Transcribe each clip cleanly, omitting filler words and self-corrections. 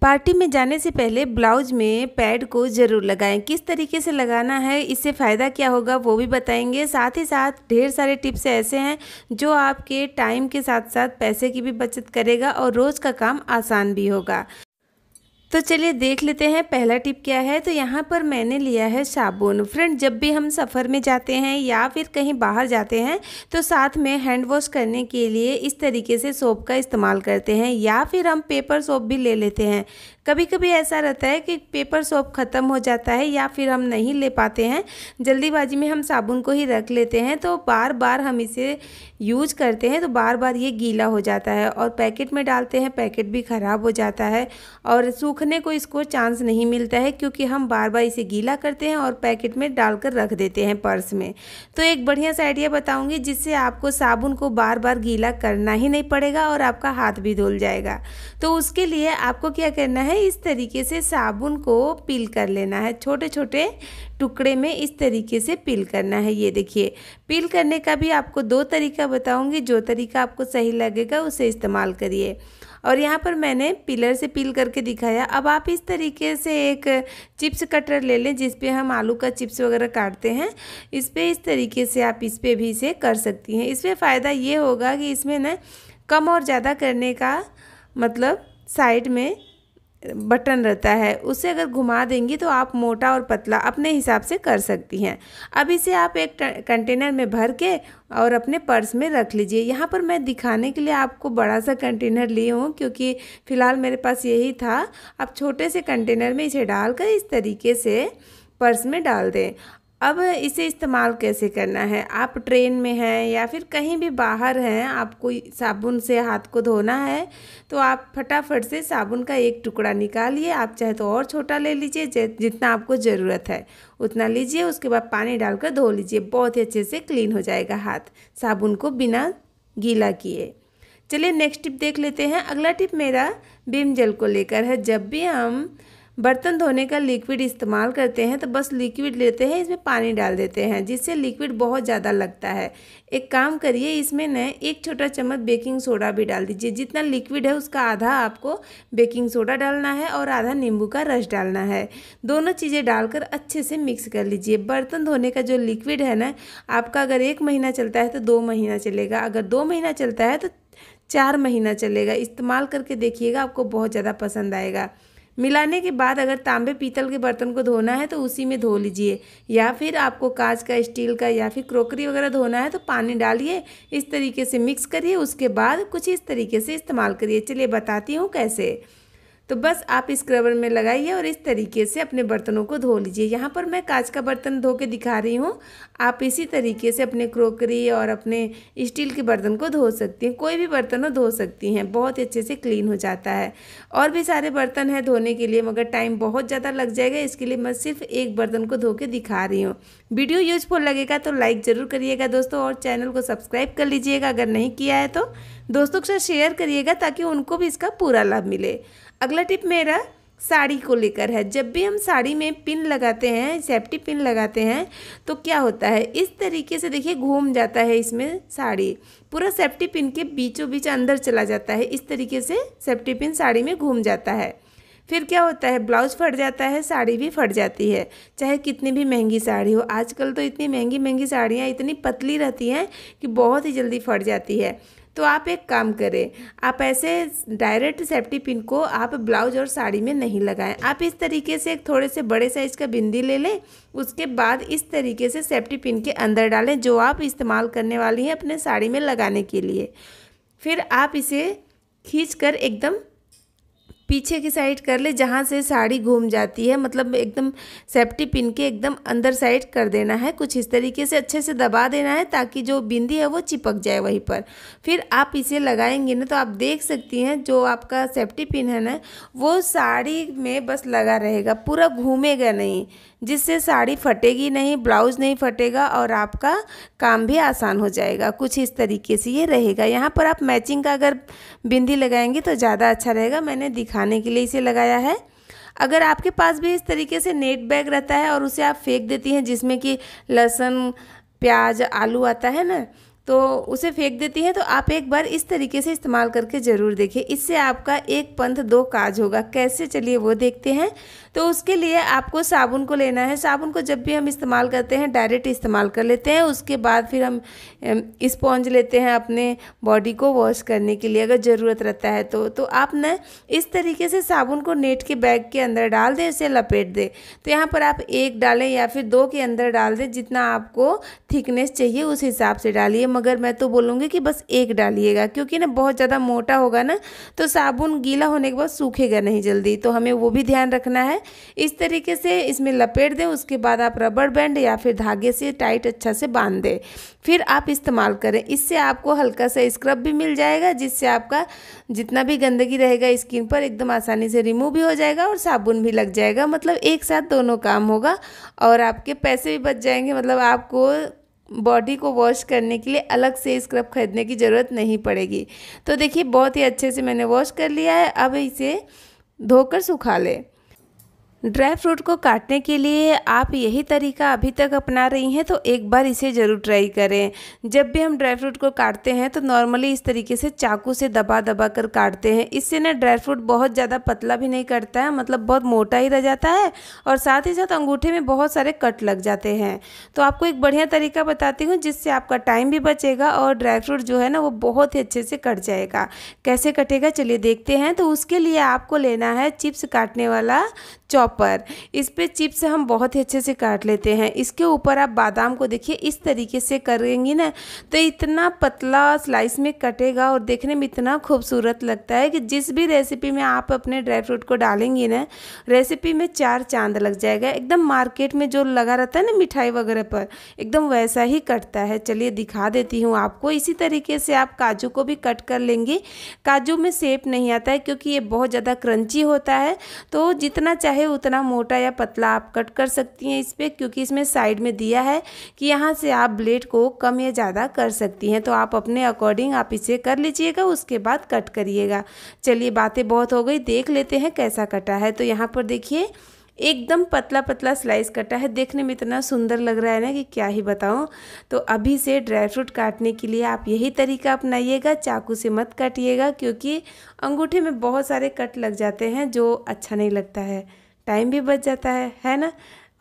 Party में जाने से पहले ब्लाउज में पैड को ज़रूर लगाएं। किस तरीके से लगाना है, इससे फ़ायदा क्या होगा वो भी बताएंगे। साथ ही साथ ढेर सारे टिप्स ऐसे हैं जो आपके टाइम के साथ साथ पैसे की भी बचत करेगा और रोज़ का काम आसान भी होगा। तो चलिए देख लेते हैं पहला टिप क्या है। तो यहाँ पर मैंने लिया है साबुन। फ्रेंड, जब भी हम सफ़र में जाते हैं या फिर कहीं बाहर जाते हैं तो साथ में हैंड वॉश करने के लिए इस तरीके से सोप का इस्तेमाल करते हैं या फिर हम पेपर सोप भी ले लेते हैं। कभी कभी ऐसा रहता है कि पेपर सोप ख़त्म हो जाता है या फिर हम नहीं ले पाते हैं, जल्दीबाजी में हम साबुन को ही रख लेते हैं, तो बार बार हम इसे यूज करते हैं तो बार बार ये गीला हो जाता है और पैकेट में डालते हैं, पैकेट भी ख़राब हो जाता है और सूखने को इसको चांस नहीं मिलता है क्योंकि हम बार बार इसे गीला करते हैं और पैकेट में डालकर रख देते हैं पर्स में। तो एक बढ़िया सा आइडिया बताऊंगी जिससे आपको साबुन को बार बार गीला करना ही नहीं पड़ेगा और आपका हाथ भी धुल जाएगा। तो उसके लिए आपको क्या करना है, इस तरीके से साबुन को पील कर लेना है, छोटे छोटे टुकड़े में इस तरीके से पील करना है। ये देखिए, पील करने का भी आपको दो तरीका बताऊंगी, जो तरीका आपको सही लगेगा उसे इस्तेमाल करिए। और यहाँ पर मैंने पिलर से पील करके दिखाया। अब आप इस तरीके से एक चिप्स कटर ले लें जिस पे हम आलू का चिप्स वगैरह काटते हैं, इस पे इस तरीके से आप इस पे भी इसे कर सकती हैं। इसमें फ़ायदा ये होगा कि इसमें ना कम और ज़्यादा करने का मतलब साइड में बटन रहता है, उसे अगर घुमा देंगी तो आप मोटा और पतला अपने हिसाब से कर सकती हैं। अब इसे आप एक कंटेनर में भर के और अपने पर्स में रख लीजिए। यहाँ पर मैं दिखाने के लिए आपको बड़ा सा कंटेनर ली हूँ क्योंकि फ़िलहाल मेरे पास यही था। आप छोटे से कंटेनर में इसे डालकर इस तरीके से पर्स में डाल दें। अब इसे इस्तेमाल कैसे करना है, आप ट्रेन में हैं या फिर कहीं भी बाहर हैं, आपको साबुन से हाथ को धोना है तो आप फटाफट से साबुन का एक टुकड़ा निकालिए। आप चाहे तो और छोटा ले लीजिए, जितना आपको ज़रूरत है उतना लीजिए। उसके बाद पानी डालकर धो लीजिए, बहुत ही अच्छे से क्लीन हो जाएगा हाथ साबुन को बिना गीला किए। चलिए नेक्स्ट टिप देख लेते हैं। अगला टिप मेरा विम जेल को लेकर है। जब भी हम बर्तन धोने का लिक्विड इस्तेमाल करते हैं तो बस लिक्विड लेते हैं, इसमें पानी डाल देते हैं जिससे लिक्विड बहुत ज़्यादा लगता है। एक काम करिए, इसमें न एक छोटा चम्मच बेकिंग सोडा भी डाल दीजिए। जितना लिक्विड है उसका आधा आपको बेकिंग सोडा डालना है और आधा नींबू का रस डालना है। दोनों चीज़ें डालकर अच्छे से मिक्स कर लीजिए। बर्तन धोने का जो लिक्विड है ना, आपका अगर 1 महीना चलता है तो 2 महीना चलेगा, अगर 2 महीना चलता है तो 4 महीना चलेगा। इस्तेमाल करके देखिएगा, आपको बहुत ज़्यादा पसंद आएगा। मिलाने के बाद अगर तांबे पीतल के बर्तन को धोना है तो उसी में धो लीजिए, या फिर आपको कांच का, स्टील का या फिर क्रोकरी वगैरह धोना है तो पानी डालिए, इस तरीके से मिक्स करिए, उसके बाद कुछ इस तरीके से इस्तेमाल करिए। चलिए बताती हूँ कैसे। तो बस आप स्क्रबर में लगाइए और इस तरीके से अपने बर्तनों को धो लीजिए। यहाँ पर मैं कांच का बर्तन धो के दिखा रही हूँ, आप इसी तरीके से अपने क्रोकरी और अपने स्टील के बर्तन को धो सकती हैं, कोई भी बर्तन हो धो सकती हैं, बहुत ही अच्छे से क्लीन हो जाता है। और भी सारे बर्तन हैं धोने के लिए मगर टाइम बहुत ज़्यादा लग जाएगा, इसके लिए मैं सिर्फ एक बर्तन को धो के दिखा रही हूँ। वीडियो यूजफुल लगेगा तो लाइक ज़रूर करिएगा दोस्तों, और चैनल को सब्सक्राइब कर लीजिएगा अगर नहीं किया है तो। दोस्तों के साथ शेयर करिएगा ताकि उनको भी इसका पूरा लाभ मिले। अगला टिप मेरा साड़ी को लेकर है। जब भी हम साड़ी में पिन लगाते हैं, सेफ्टी पिन लगाते हैं, तो क्या होता है, इस तरीके से देखिए घूम जाता है इसमें साड़ी, पूरा सेफ्टी पिन के बीचों बीच अंदर चला जाता है। इस तरीके से सेफ्टी पिन साड़ी में घूम जाता है। फिर क्या होता है, ब्लाउज फट जाता है, साड़ी भी फट जाती है, चाहे कितनी भी महंगी साड़ी हो। आजकल तो इतनी महंगी महंगी साड़ियाँ इतनी पतली रहती हैं कि बहुत ही जल्दी फट जाती है। तो आप एक काम करें, आप ऐसे डायरेक्ट सेफ्टी पिन को आप ब्लाउज और साड़ी में नहीं लगाएं। आप इस तरीके से एक थोड़े से बड़े साइज़ का बिंदी ले लें, उसके बाद इस तरीके से सेफ्टी पिन के अंदर डालें जो आप इस्तेमाल करने वाली हैं अपने साड़ी में लगाने के लिए। फिर आप इसे खींचकर एकदम पीछे की साइड कर ले, जहाँ से साड़ी घूम जाती है, मतलब एकदम सेफ्टी पिन के एकदम अंदर साइड कर देना है। कुछ इस तरीके से अच्छे से दबा देना है ताकि जो बिंदी है वो चिपक जाए वहीं पर। फिर आप इसे लगाएंगे ना तो आप देख सकती हैं जो आपका सेफ्टी पिन है ना, वो साड़ी में बस लगा रहेगा, पूरा घूमेगा नहीं, जिससे साड़ी फटेगी नहीं, ब्लाउज नहीं फटेगा और आपका काम भी आसान हो जाएगा। कुछ इस तरीके से ये रहेगा। यहाँ पर आप मैचिंग का अगर बिंदी लगाएंगे तो ज़्यादा अच्छा रहेगा, मैंने दिखाने के लिए इसे लगाया है। अगर आपके पास भी इस तरीके से नेट बैग रहता है और उसे आप फेंक देती हैं जिसमें कि लहसुन, प्याज, आलू आता है ना, तो उसे फेंक देती हैं। तो आप एक बार इस तरीके से इस्तेमाल करके ज़रूर देखिए, इससे आपका एक पंथ दो काज होगा। कैसे, चलिए वो देखते हैं। तो उसके लिए आपको साबुन को लेना है। साबुन को जब भी हम इस्तेमाल करते हैं डायरेक्ट इस्तेमाल कर लेते हैं, उसके बाद फिर हम स्पॉन्ज लेते हैं अपने बॉडी को वॉश करने के लिए अगर ज़रूरत रहता है तो आप ना इस तरीके से साबुन को नेट के बैग के अंदर डाल दें, इसे लपेट दें। तो यहाँ पर आप एक डालें या फिर दो के अंदर डाल दें, जितना आपको थिकनेस चाहिए उस हिसाब से डालिए, मगर मैं तो बोलूँगी कि बस एक डालिएगा, क्योंकि ना बहुत ज़्यादा मोटा होगा ना तो साबुन गीला होने के बाद सूखेगा नहीं जल्दी, तो हमें वो भी ध्यान रखना है। इस तरीके से इसमें लपेट दें, उसके बाद आप रबर बैंड या फिर धागे से टाइट अच्छा से बांध दें, फिर आप इस्तेमाल करें। इससे आपको हल्का सा स्क्रब भी मिल जाएगा, जिससे आपका जितना भी गंदगी रहेगा स्किन पर एकदम आसानी से रिमूव भी हो जाएगा और साबुन भी लग जाएगा। मतलब एक साथ दोनों काम होगा और आपके पैसे भी बच जाएंगे। मतलब आपको बॉडी को वॉश करने के लिए अलग से स्क्रब खरीदने की ज़रूरत नहीं पड़ेगी। तो देखिए बहुत ही अच्छे से मैंने वॉश कर लिया है। अब इसे धोकर सुखा लें। ड्राई फ्रूट को काटने के लिए आप यही तरीका अभी तक अपना रही हैं तो एक बार इसे ज़रूर ट्राई करें। जब भी हम ड्राई फ्रूट को काटते हैं तो नॉर्मली इस तरीके से चाकू से दबा दबा कर काटते हैं। इससे ना ड्राई फ्रूट बहुत ज़्यादा पतला भी नहीं कटता है, मतलब बहुत मोटा ही रह जाता है और साथ ही साथ अंगूठे में बहुत सारे कट लग जाते हैं। तो आपको एक बढ़िया तरीका बताती हूँ जिससे आपका टाइम भी बचेगा और ड्राई फ्रूट जो है ना वो बहुत ही अच्छे से कट जाएगा। कैसे कटेगा चलिए देखते हैं। तो उसके लिए आपको लेना है चिप्स काटने वाला चॉपर। इस पे चिप्स हम बहुत ही अच्छे से काट लेते हैं। इसके ऊपर आप बादाम को देखिए इस तरीके से करेंगी ना तो इतना पतला स्लाइस में कटेगा और देखने में इतना खूबसूरत लगता है कि जिस भी रेसिपी में आप अपने ड्राई फ्रूट को डालेंगी ना रेसिपी में चार चांद लग जाएगा। एकदम मार्केट में जो लगा रहता है ना मिठाई वगैरह पर एकदम वैसा ही कटता है। चलिए दिखा देती हूँ आपको। इसी तरीके से आप काजू को भी कट कर लेंगे। काजू में शेप नहीं आता है क्योंकि ये बहुत ज़्यादा क्रंची होता है, तो जितना चाहे उतना मोटा या पतला आप कट कर सकती हैं इस पे, क्योंकि इसमें साइड में दिया है कि यहाँ से आप ब्लेड को कम या ज़्यादा कर सकती हैं। तो आप अपने अकॉर्डिंग आप इसे कर लीजिएगा, उसके बाद कट करिएगा। चलिए बातें बहुत हो गई, देख लेते हैं कैसा कटा है। तो यहाँ पर देखिए एकदम पतला पतला स्लाइस कटा है। देखने में इतना सुंदर लग रहा है ना कि क्या ही बताऊं। तो अभी से ड्राई फ्रूट काटने के लिए आप यही तरीका अपनाइएगा, चाकू से मत काटिएगा क्योंकि अंगूठे में बहुत सारे कट लग जाते हैं जो अच्छा नहीं लगता है, टाइम भी बच जाता है ना।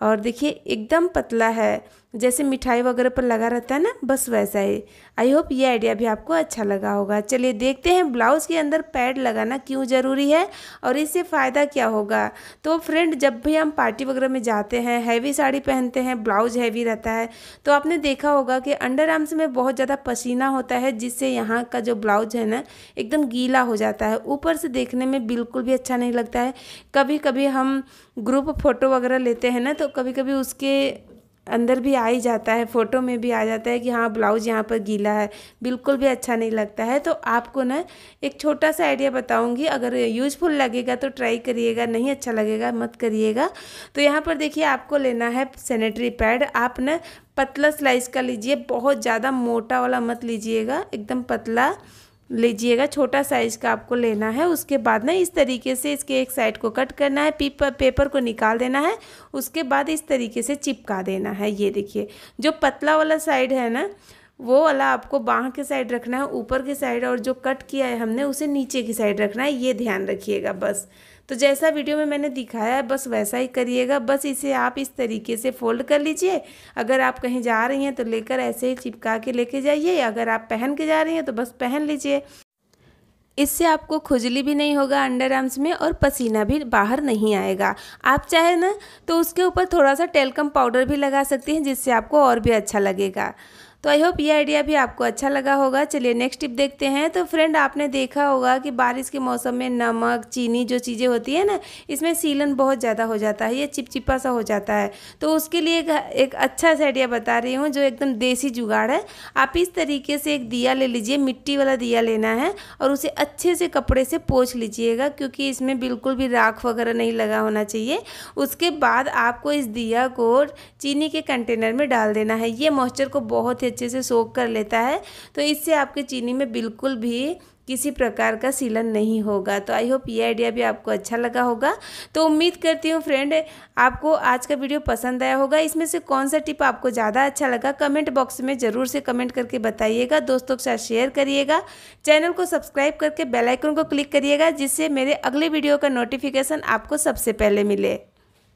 और देखिए एकदम पतला है, जैसे मिठाई वगैरह पर लगा रहता है ना, बस वैसा ही। आई होप ये आइडिया भी आपको अच्छा लगा होगा। चलिए देखते हैं ब्लाउज़ के अंदर पैड लगाना क्यों ज़रूरी है और इससे फ़ायदा क्या होगा। तो फ्रेंड जब भी हम पार्टी वगैरह में जाते हैं, हैवी साड़ी पहनते हैं, ब्लाउज़ हैवी रहता है, तो आपने देखा होगा कि अंडर आर्म्स में बहुत ज़्यादा पसीना होता है, जिससे यहाँ का जो ब्लाउज है ना एकदम गीला हो जाता है। ऊपर से देखने में बिल्कुल भी अच्छा नहीं लगता है। कभी कभी हम ग्रुप फ़ोटो वगैरह लेते हैं ना तो कभी कभी उसके अंदर भी आ ही जाता है, फ़ोटो में भी आ जाता है कि हाँ ब्लाउज़ यहाँ पर गीला है, बिल्कुल भी अच्छा नहीं लगता है। तो आपको ना एक छोटा सा आइडिया बताऊंगी, अगर यूज़फुल लगेगा तो ट्राई करिएगा, नहीं अच्छा लगेगा मत करिएगा। तो यहाँ पर देखिए आपको लेना है सैनिटरी पैड। आप ना पतला स्लाइस का लीजिए, बहुत ज़्यादा मोटा वाला मत लीजिएगा, एकदम पतला लीजिएगा, छोटा साइज का आपको लेना है। उसके बाद ना इस तरीके से इसके एक साइड को कट करना है, पेपर को निकाल देना है, उसके बाद इस तरीके से चिपका देना है। ये देखिए जो पतला वाला साइड है ना वो वाला आपको बाह के साइड रखना है, ऊपर की साइड, और जो कट किया है हमने उसे नीचे की साइड रखना है, ये ध्यान रखिएगा बस। तो जैसा वीडियो में मैंने दिखाया है बस वैसा ही करिएगा। बस इसे आप इस तरीके से फोल्ड कर लीजिए। अगर आप कहीं जा रही हैं तो लेकर ऐसे ही चिपका के लेके जाइए, अगर आप पहन के जा रही हैं तो बस पहन लीजिए। इससे आपको खुजली भी नहीं होगा अंडर आर्म्स में और पसीना भी बाहर नहीं आएगा। आप चाहे ना तो उसके ऊपर थोड़ा सा टेल्कम पाउडर भी लगा सकती हैं, जिससे आपको और भी अच्छा लगेगा। तो आई होप ये आइडिया भी आपको अच्छा लगा होगा। चलिए नेक्स्ट टिप देखते हैं। तो फ्रेंड आपने देखा होगा कि बारिश के मौसम में नमक, चीनी जो चीज़ें होती है ना, इसमें सीलन बहुत ज़्यादा हो जाता है, ये चिपचिपा सा हो जाता है। तो उसके लिए एक अच्छा सा आइडिया बता रही हूँ जो एकदम देसी जुगाड़ है। आप इस तरीके से एक दिया ले लीजिए, मिट्टी वाला दिया लेना है और उसे अच्छे से कपड़े से पोंछ लीजिएगा, क्योंकि इसमें बिल्कुल भी राख वगैरह नहीं लगा होना चाहिए। उसके बाद आपको इस दिया को चीनी के कंटेनर में डाल देना है। ये मॉइस्चर को बहुत अच्छे से सोख कर लेता है, तो इससे आपके चीनी में बिल्कुल भी किसी प्रकार का सीलन नहीं होगा। तो आई होप ये आइडिया भी आपको अच्छा लगा होगा। तो उम्मीद करती हूँ फ्रेंड आपको आज का वीडियो पसंद आया होगा। इसमें से कौन सा टिप आपको ज़्यादा अच्छा लगा कमेंट बॉक्स में ज़रूर से कमेंट करके बताइएगा। दोस्तों के साथ शेयर करिएगा, चैनल को सब्सक्राइब करके बेल आइकन को क्लिक करिएगा, जिससे मेरे अगले वीडियो का नोटिफिकेशन आपको सबसे पहले मिले।